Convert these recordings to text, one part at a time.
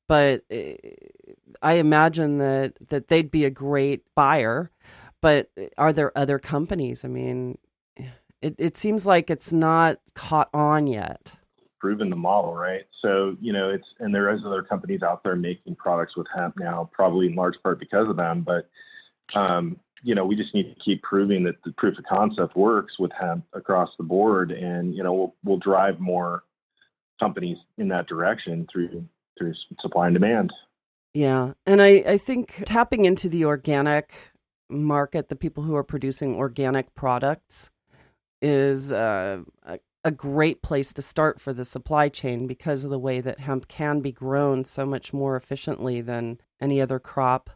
but I imagine that they'd be a great buyer. But are there other companies? I mean, it seems like it's not caught on yet. Proven the model, right? So, and there is other companies out there making products with hemp now, probably in large part because of them. But, we just need to keep proving that the proof of concept works with hemp across the board. And, we'll drive more companies in that direction through supply and demand. Yeah. And I think tapping into the organic market, the people who are producing organic products, is a great place to start for the supply chain because of the way that hemp can be grown so much more efficiently than any other crop,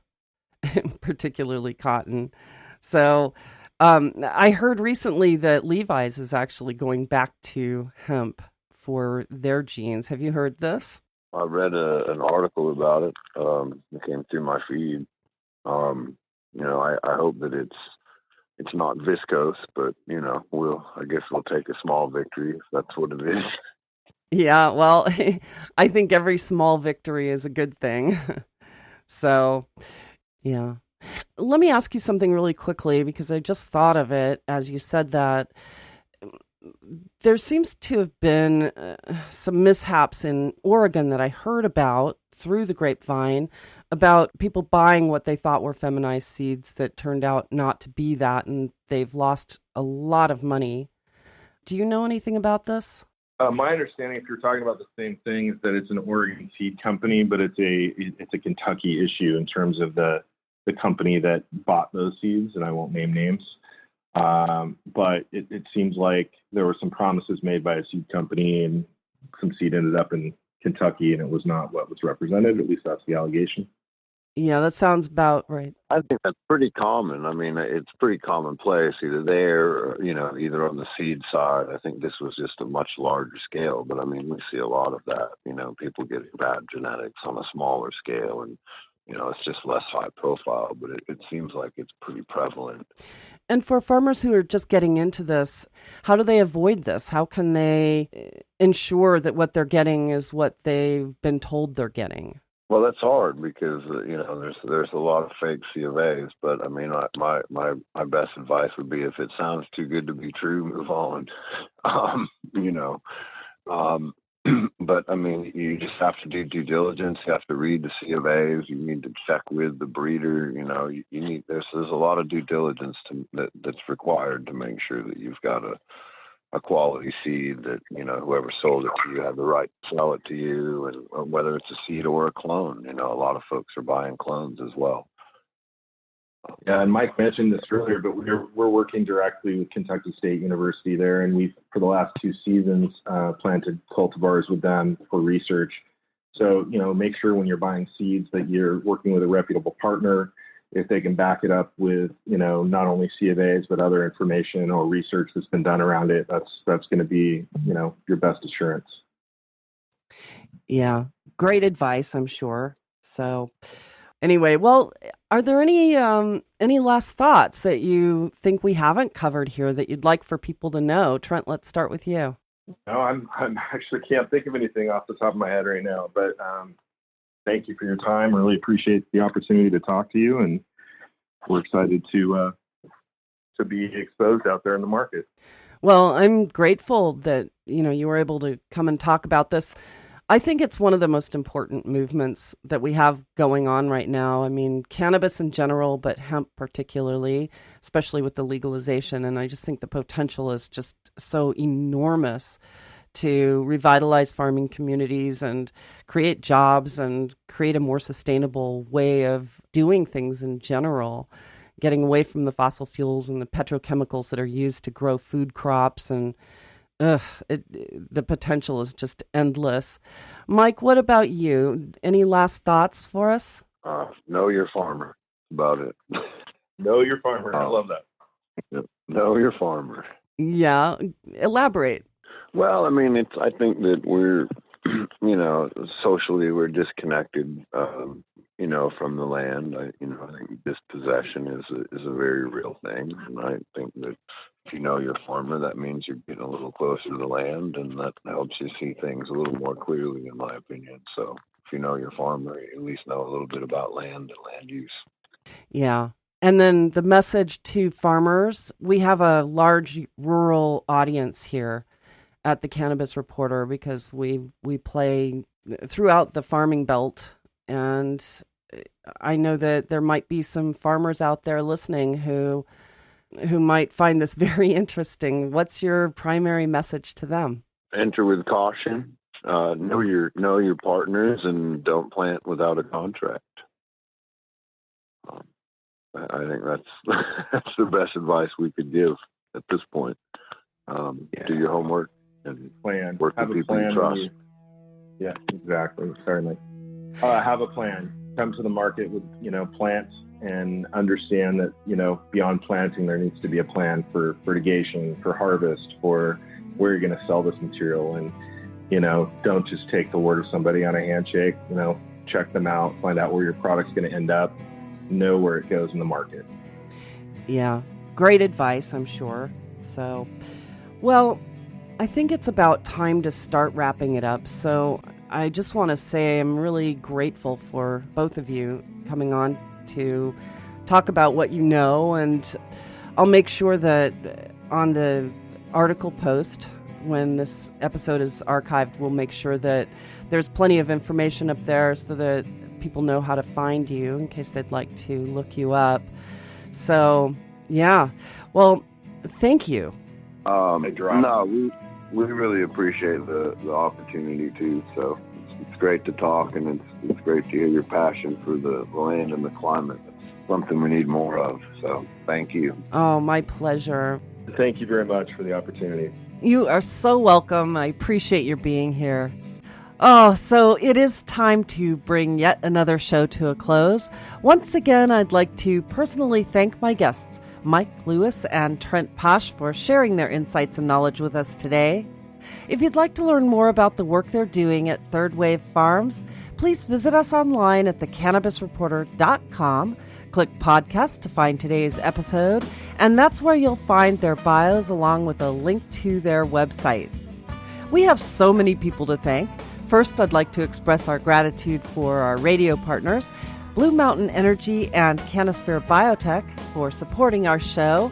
particularly cotton. So I heard recently that Levi's is actually going back to hemp for their jeans. Have you heard this? I read an article about it. It came through my feed. I hope that it's not viscose, but I guess we'll take a small victory if that's what it is. Yeah, well, I think every small victory is a good thing. So, yeah. Let me ask you something really quickly because I just thought of it as you said that. There seems to have been some mishaps in Oregon that I heard about through the grapevine about people buying what they thought were feminized seeds that turned out not to be that, and they've lost a lot of money. Do you know anything about this? My understanding, if you're talking about the same thing, is that it's an Oregon seed company, but it's a Kentucky issue in terms of the company that bought those seeds, and I won't name names. But it seems like there were some promises made by a seed company, and some seed ended up in Kentucky, and it was not what was represented. At least that's the allegation. Yeah, that sounds about right. I think that's pretty common. I mean, it's pretty commonplace either there or, either on the seed side. I think this was just a much larger scale, but I mean, we see a lot of that, people getting bad genetics on a smaller scale and, it's just less high profile, but it seems like it's pretty prevalent. And for farmers who are just getting into this, how do they avoid this? How can they ensure that what they're getting is what they've been told they're getting? Well, that's hard because there's a lot of fake C of A's. But I mean, my best advice would be if it sounds too good to be true, move on. Um, you know, um, but I mean, you just have to do due diligence. You have to read the C of A's. You need to check with the breeder. You need there's a lot of due diligence that's required to make sure that you've got a quality seed that, whoever sold it to you had the right to sell it to you, and whether it's a seed or a clone. A lot of folks are buying clones as well. Yeah, and Mike mentioned this earlier, but we're working directly with Kentucky State University there, and we've for the last 2 seasons planted cultivars with them for research. So make sure when you're buying seeds that you're working with a reputable partner. If they can back it up with not only C of A's but other information or research that's been done around it, that's going to be your best assurance. Yeah, great advice, I'm sure. So anyway, well, are there any last thoughts that you think we haven't covered here that you'd like for people to know? Trent, let's start with you. No, I'm actually can't think of anything off the top of my head right now, but thank you for your time. Really appreciate the opportunity to talk to you, and we're excited to be exposed out there in the market. Well, I'm grateful that you were able to come and talk about this. I think it's one of the most important movements that we have going on right now. I mean, cannabis in general, but hemp particularly, especially with the legalization. And I just think the potential is just so enormous to revitalize farming communities and create jobs and create a more sustainable way of doing things in general, getting away from the fossil fuels and the petrochemicals that are used to grow food crops. And the potential is just endless. Mike, what about you? Any last thoughts for us? Know your farmer about it. Know your farmer. I love that. Know your farmer. Yeah. Elaborate. Well, I mean, I think that we're, socially we're disconnected, from the land. I think dispossession is a very real thing. And I think that if you know your farmer, that means you're getting a little closer to the land, and that helps you see things a little more clearly, in my opinion. So you know your farmer, you at least know a little bit about land and land use. Yeah. And then the message to farmers, we have a large rural audience here at the Cannabis Reporter because we play throughout the farming belt. And I know that there might be some farmers out there listening who might find this very interesting. What's your primary message to them? Enter with caution. Know your partners, and don't plant without a contract. I think that's the best advice we could give at this point. Do your homework and plan. Work with people you trust. Yeah, exactly. Certainly. Have a plan. Come to the market with plants, and understand that beyond planting there needs to be a plan for fertigation, for harvest, for where you're going to sell this material, and don't just take the word of somebody on a handshake. Check them out, find out where your product's going to end up, know where it goes in the market. Yeah, great advice, I'm sure. So, well, I think it's about time to start wrapping it up. So I just want to say I'm really grateful for both of you coming on to talk about what you know, and I'll make sure that on the article post, when this episode is archived, we'll make sure that there's plenty of information up there so that people know how to find you in case they'd like to look you up. So, yeah. Well, thank you. No, we really appreciate the opportunity too. So it's great to talk, and it's great to hear your passion for the land and the climate. It's something we need more of. So thank you. Oh, my pleasure. Thank you very much for the opportunity. You are so welcome. I appreciate your being here. Oh, so it is time to bring yet another show to a close. Once again, I'd like to personally thank my guests, Mike Lewis and Trent Pash, for sharing their insights and knowledge with us today. If you'd like to learn more about the work they're doing at Third Wave Farms, please visit us online at thecannabisreporter.com. Click podcast to find today's episode, and that's where you'll find their bios along with a link to their website. We have so many people to thank. First, I'd like to express our gratitude for our radio partners, Blue Mountain Energy and Canosphere Biotech, for supporting our show.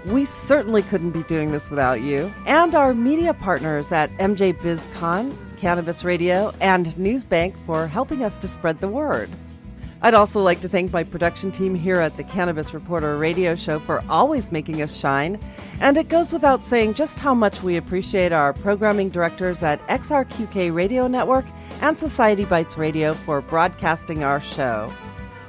We certainly couldn't be doing this without you. And our media partners at MJ BizCon, Cannabis Radio, and Newsbank for helping us to spread the word. I'd also like to thank my production team here at the Cannabis Reporter radio show for always making us shine. And it goes without saying just how much we appreciate our programming directors at XRQK Radio Network and Society Bites Radio for broadcasting our show.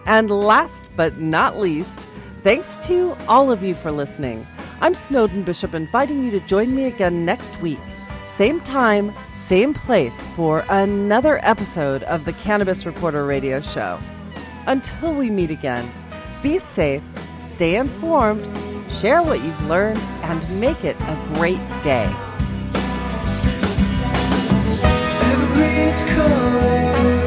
And last but not least, thanks to all of you for listening. I'm Snowden Bishop, inviting you to join me again next week. Same time, same place for another episode of the Cannabis Reporter radio show. Until we meet again, be safe, stay informed, share what you've learned, and make it a great day. Evergreen's calling.